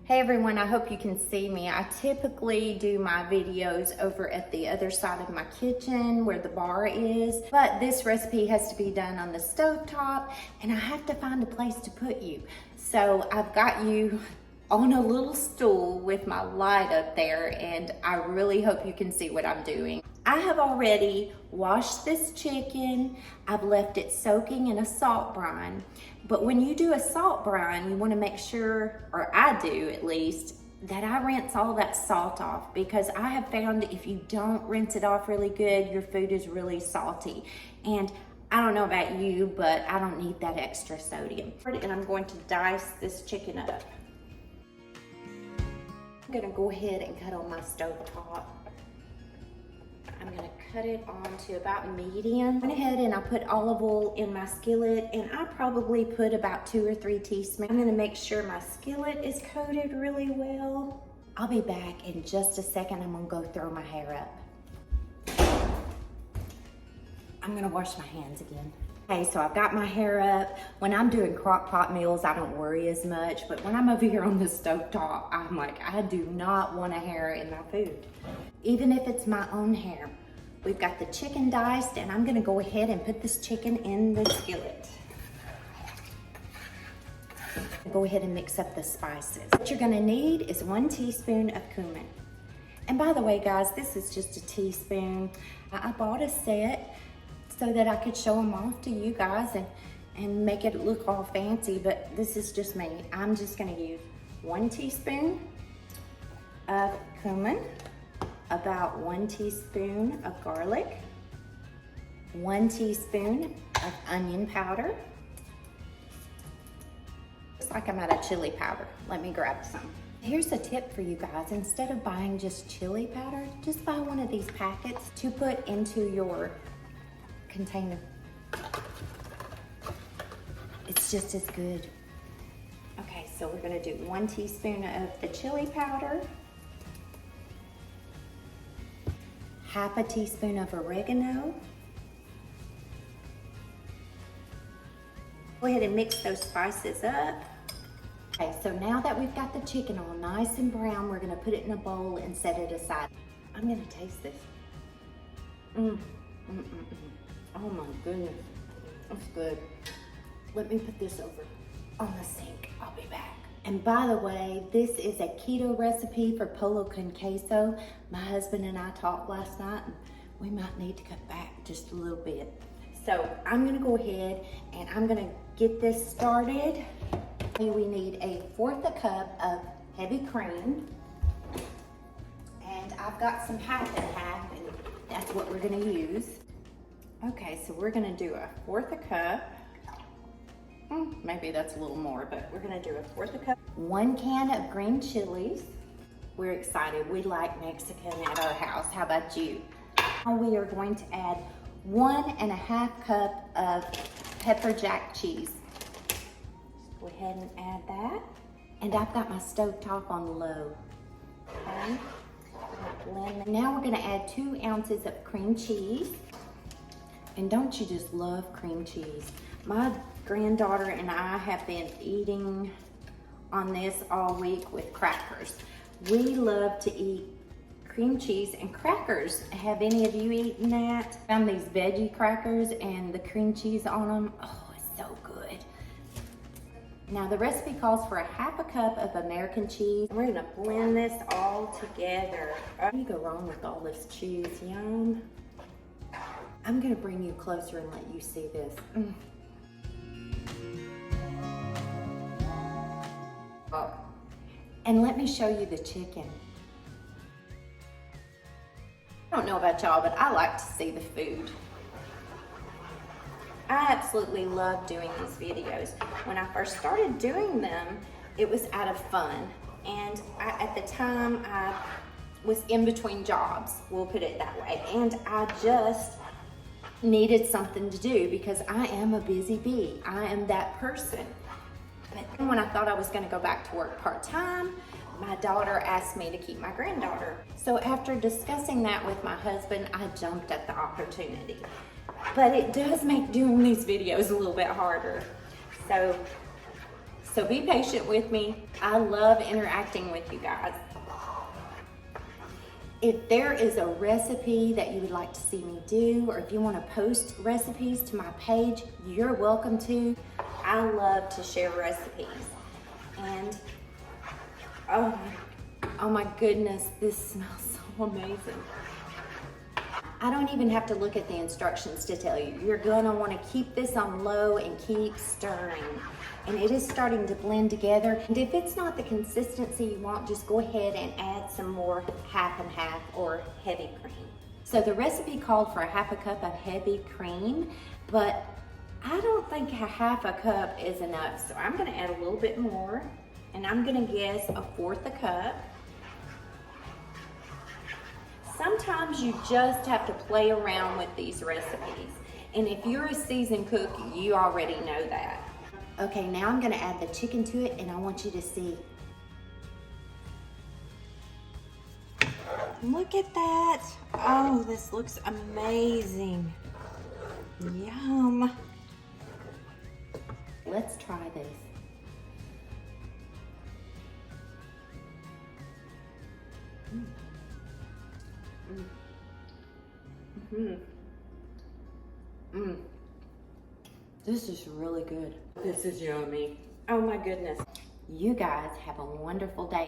Hey everyone, I hope you can see me. I typically do my videos over at the other side of my kitchen where the bar is, but this recipe has to be done on the stovetop and I have to find a place to put you. So I've got you on a little stool with my light up there and I really hope you can see what I'm doing. I have already washed this chicken. I've left it soaking in a salt brine. But when you do a salt brine, you want to make sure, or I do at least, that I rinse all that salt off, because I have found if you don't rinse it off really good, your food is really salty. And I don't know about you, but I don't need that extra sodium. And I'm going to dice this chicken up. I'm gonna go ahead and cut on my stovetop. I'm gonna cut it on to about medium. I went ahead and I put olive oil in my skillet, and I probably put about 2 or 3 teaspoons. I'm gonna make sure my skillet is coated really well. I'll be back in just a second. I'm gonna go throw my hair up. I'm gonna wash my hands again. Okay, so I've got my hair up. When I'm doing crock pot meals, I don't worry as much, but when I'm over here on the stovetop, I'm like, I do not want a hair in my food, even if it's my own hair. We've got the chicken diced, and I'm gonna go ahead and put this chicken in the skillet. Go ahead and mix up the spices. What you're gonna need is 1 teaspoon of cumin. And by the way, guys, this is just a teaspoon. I bought a set so that I could show them off to you guys and make it look all fancy, but this is just me. I'm just gonna use 1 teaspoon of cumin, about 1 teaspoon of garlic, 1 teaspoon of onion powder. Looks like I'm out of chili powder. Let me grab some. Here's a tip for you guys. Instead of buying just chili powder, just buy one of these packets to put into your container. It's just as good. Okay, so we're gonna do 1 teaspoon of the chili powder, half a teaspoon of oregano. Go ahead and mix those spices up. Okay, so now that we've got the chicken all nice and brown, we're gonna put it in a bowl and set it aside. I'm gonna taste this. Oh my goodness, that's good. Let me put this over on the sink. I'll be back. And by the way, this is a keto recipe for Pollo con Queso. My husband and I talked last night, and we might need to cut back just a little bit. So I'm gonna go ahead and I'm gonna get this started. We need 1/4 cup of heavy cream. And I've got some half and half, and that's what we're gonna use. Okay, so we're gonna do 1/4 cup. Maybe that's a little more, but we're gonna do 1/4 cup. 1 can of green chilies. We're excited. We like Mexican at our house. How about you? Now we are going to add 1.5 cup of pepper jack cheese. Just go ahead and add that. And I've got my stove top on low. Okay. Blend. Now we're gonna add 2 ounces of cream cheese. And don't you just love cream cheese? My granddaughter and I have been eating on this all week with crackers. We love to eat cream cheese and crackers. Have any of you eaten that? Found these veggie crackers and the cream cheese on them. Oh, it's so good. Now the recipe calls for 1/2 cup of American cheese. We're gonna blend this all together. How do you go wrong with all this cheese? Yum. I'm gonna bring you closer and let you see this. Oh. And let me show you the chicken. I don't know about y'all, but I like to see the food. I absolutely love doing these videos. When I first started doing them, it was out of fun. And at the time, I was in between jobs, we'll put it that way. And I just needed something to do because I am a busy bee. I am that person. And when I thought I was gonna go back to work part-time, my daughter asked me to keep my granddaughter. So after discussing that with my husband, I jumped at the opportunity. But it does make doing these videos a little bit harder. So So be patient with me. I love interacting with you guys. If there is a recipe that you would like to see me do, or if you want to post recipes to my page, you're welcome to. I love to share recipes. And oh my goodness, this smells so amazing. I don't even have to look at the instructions to tell you. You're gonna wanna keep this on low and keep stirring. And it is starting to blend together. And if it's not the consistency you want, just go ahead and add some more half and half or heavy cream. So the recipe called for a half a cup of heavy cream, but I don't think a half a cup is enough. So I'm gonna add a little bit more, and I'm gonna guess a fourth a cup. Sometimes you just have to play around with these recipes. And if you're a seasoned cook, you already know that. Okay, now I'm gonna add the chicken to it, and I want you to see. Look at that. Oh, this looks amazing. Yum. Let's try this. This is really good. This is yummy. Oh my goodness. You guys have a wonderful day.